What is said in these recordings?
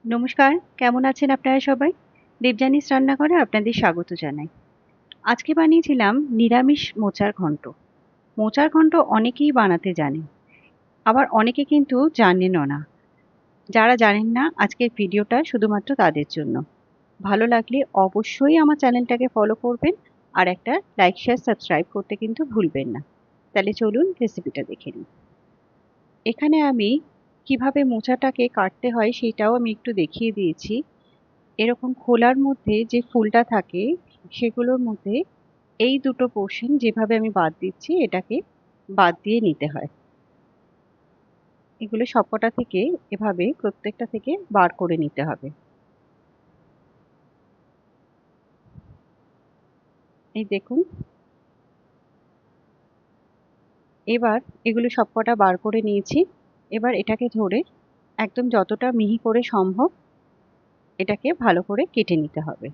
নমস্কার, কেমন আছেন আপনারা সবাই? দেবযানীস রান্নাঘরে আপনাদের স্বাগত জানাই। আজকে বানিয়েছিলাম নিরামিষ মোচার ঘন্ট। মোচার ঘন্ট অনেকেই বানাতে জানে, আবার অনেকে কিন্তু জানেনও না। যারা জানেন না আজকের ভিডিওটা শুধুমাত্র তাদের জন্য। ভালো লাগলে অবশ্যই আমার চ্যানেলটাকে ফলো করবেন আর একটা লাইক, শেয়ার, সাবস্ক্রাইব করতে কিন্তু ভুলবেন না। তাহলে চলুন রেসিপিটা দেখে নিই। এখানে আমি কিভাবে মোচাটাকে কাটতে হয় সেটাও আমি একটু দেখিয়ে দিয়েছি। এরকম খোলার মধ্যে যে ফুলটা থাকে সেগুলোর মধ্যে এই দুটো পোর্শন যেভাবে আমি বাদ দিচ্ছি এটাকে বাদ দিয়ে নিতে হয়। এগুলো সবকটা থেকে এভাবে প্রত্যেকটা থেকে বার করে নিতে হবে। এই দেখুন, এবার এগুলো সবকটা বার করে নিয়েছি। এবার এটাকে ধরে একদম যতটা মিহি করে সম্ভব এটাকে ভালো করে কেটে নিতে হবে।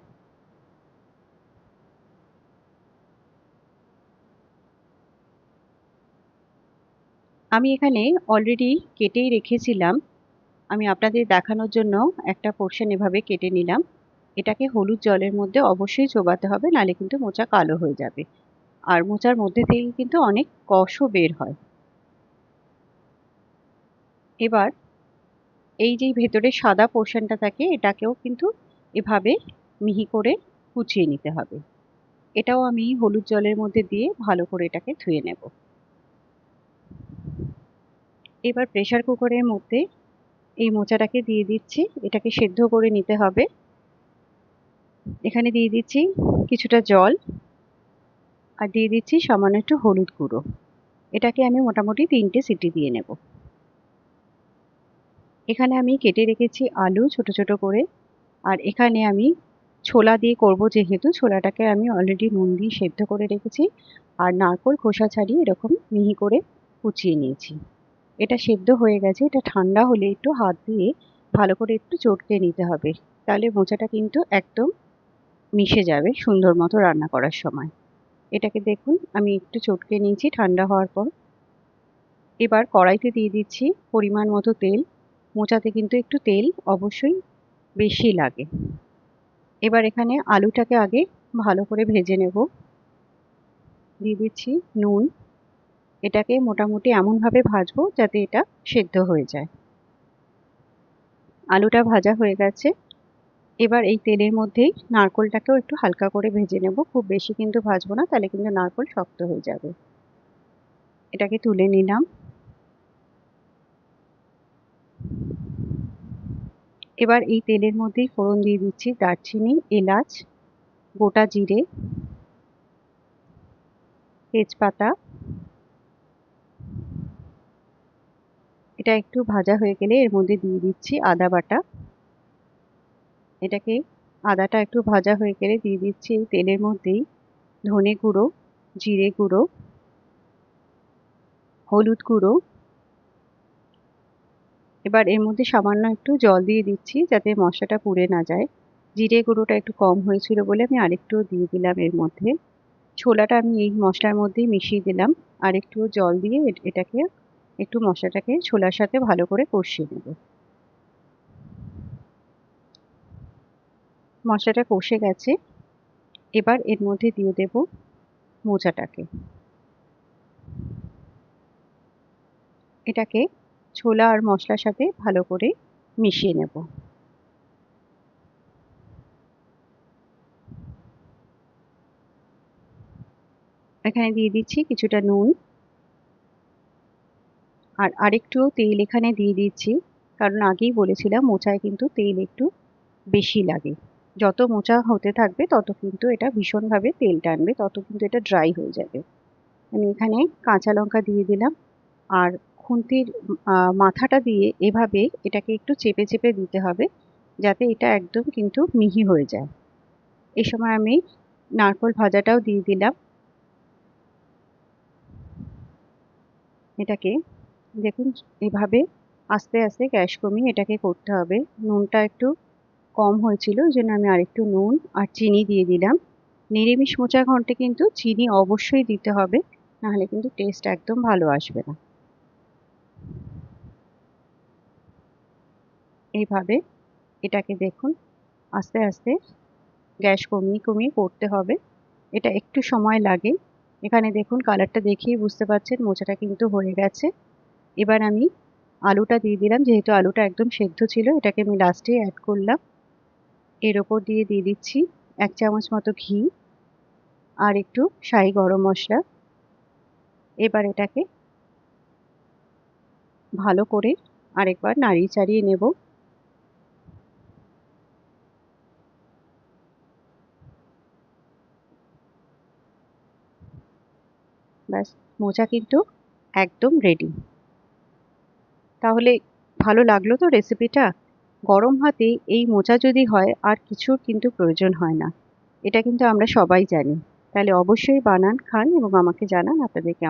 আমি এখানে অলরেডি কেটেই রেখেছিলাম। আমি আপনাদের দেখানোর জন্য একটা পোর্শন এভাবে কেটে নিলাম। এটাকে হলুদ জলের মধ্যে অবশ্যই চোবাতে হবে, নাহলে কিন্তু মোচা কালো হয়ে যাবে। আর মোচার মধ্যে থেকে কিন্তু অনেক কষও বের হয়। এবার এই যে ভেতরে সাদা পোর্শনটা থাকে এটাকেও কিন্তু এভাবে মিহি করে কুচিয়ে নিতে হবে। এটাও আমি হলুদ জলের মধ্যে দিয়ে ভালো করে এটাকে ধুয়ে নেব। এবার প্রেসার কুকারের মধ্যে এই মোচাটাকে দিয়ে দিচ্ছি, এটাকে সেদ্ধ করে নিতে হবে। এখানে দিয়ে দিচ্ছি কিছুটা জল আর দিয়ে দিচ্ছি সামান্য একটু হলুদ গুঁড়ো। এটাকে আমি মোটামুটি 3টে সিটি দিয়ে নেব। এখানে আমি কেটে রেখেছি আলু ছোট ছোট করে। আর এখানে আমি ছোলা দিয়ে করব, যেহেতু ছোলাটাকে আমি অলরেডি নুন দিয়ে সেদ্ধ করে রেখেছি। আর নারকোল খোসা ছাড়িয়ে এরকম মিহি করে কুচিয়ে নিয়েছি। এটা সেদ্ধ হয়ে গেছে, এটা ঠান্ডা হলে একটু হাত দিয়ে ভালো করে একটু চটকে নিতে হবে। তাহলে মোচাটা কিন্তু একদম মিশে যাবে সুন্দর মতো রান্না করার সময়। এটাকে দেখুন আমি একটু চটকে নিয়েছি ঠান্ডা হওয়ার পর। এবার কড়াইতে দিয়ে দিচ্ছি পরিমাণ মতো তেল। মোচাতে কিন্তু একটু তেল অবশ্যই বেশি লাগে। এবার এখানে আলুটাকে আগে ভালো করে ভেজে নেব। দিয়ে দিচ্ছি নুন। এটাকে মোটামুটি এমনভাবে ভাজবো যাতে এটা সেদ্ধ হয়ে যায়। আলুটা ভাজা হয়ে গেছে। এবার এই তেলের মধ্যেই নারকোলটাকেও একটু হালকা করে ভেজে নেব, খুব বেশি কিন্তু ভাজবো না, তাহলে কিন্তু নারকোল শক্ত হয়ে যাবে। এটাকে তুলে নিলাম। এবার এই তেলের মধ্যেই ফোড়ন দিয়ে দিচ্ছি দারচিনি, এলাচ, গোটা জিরে, তেজপাতা। এটা একটু ভাজা হয়ে গেলে এর মধ্যে দিয়ে দিচ্ছি আদা বাটা। এটাকে আদাটা একটু ভাজা হয়ে গেলে দিয়ে দিচ্ছি এই তেলের মধ্যেই ধনে গুঁড়ো, জিরে গুঁড়ো, হলুদ গুঁড়ো। এবার এর মধ্যে সামান্য একটু জল দিয়ে দিচ্ছি যাতে মশলাটা পুড়ে না যায়। জিরে গুঁড়োটা একটু কম হয়েছিল বলে আমি আরেকটু দিয়ে দিলাম এর মধ্যে। ছোলাটা আমি এই মশলার মধ্যেই মিশিয়ে দিলাম। আর একটু জল দিয়ে এটাকে একটু মশলাটাকে ছোলার সাথে ভালো করে কষিয়ে নেব। মশলাটা কষে গেছে। এবার এর মধ্যে দিয়ে দেব মোচাটাকে। এটাকে ছোলা আর মশলার সাথে ভালো করে মিশিয়ে নেব। এখানে দিয়ে দিচ্ছি কিছুটা নুন আর আরেকটু তেল এখানে দিয়ে দিচ্ছি, কারণ আগেই বলেছিলাম মোচায় কিন্তু তেল একটু বেশি লাগে। যত মোচা হতে থাকবে তত কিন্তু এটা ভীষণভাবে তেল টানবে, তত কিন্তু এটা ড্রাই হয়ে যাবে। আমি এখানে কাঁচা লঙ্কা দিয়ে দিলাম আর খুন্তির মাথাটা দিয়ে এভাবে এটাকে একটু চেপে চেপে দিতে হবে যাতে এটা একদম কিন্তু মিহি হয়ে যায়। এই সময় আমি নারকোল ভাজাটাও দিয়ে দিলাম। এটাকে দেখুন এভাবে আস্তে আস্তে গ্যাস কমিয়ে এটাকে করতে হবে। নুনটা একটু কম হয়েছিল, ওই জন্য আমি আরেকটু নুন আর চিনি দিয়ে দিলাম। নিরামিষ মোচা ঘন্টে কিন্তু চিনি অবশ্যই দিতে হবে, নাহলে কিন্তু টেস্ট একদম ভালো আসবে না। এইভাবে এটাকে দেখুন আস্তে আস্তে গ্যাস কমিয়ে কমিয়ে করতে হবে। এটা একটু সময় লাগে। এখানে দেখুন কালারটা দেখেই বুঝতে পারছেন মোচাটা কিন্তু হয়ে গেছে। এবার আমি আলুটা দিয়ে দিলাম, যেহেতু আলুটা একদম সেদ্ধ ছিল এটাকে আমি লাস্টে অ্যাড করলাম। এর ওপর দিয়ে দিচ্ছি 1 চামচ মতো ঘি আর একটু শাহি গরম মশলা। এবার এটাকে ভালো করে আরেকবার নাড়িয়ে চাড়িয়ে নেব। ব্যাস, মোচা কিন্তু একদম রেডি। তাহলে ভালো লাগলো তো রেসিপিটা? গরম ভাতে এই মোচা যদি হয় আর কিছুর কিন্তু প্রয়োজন হয় না। এটা কিন্তু আমরা সবাই জানি। তাহলে অবশ্যই বানান, খান এবং আমাকে জানান আপনাদের কেমন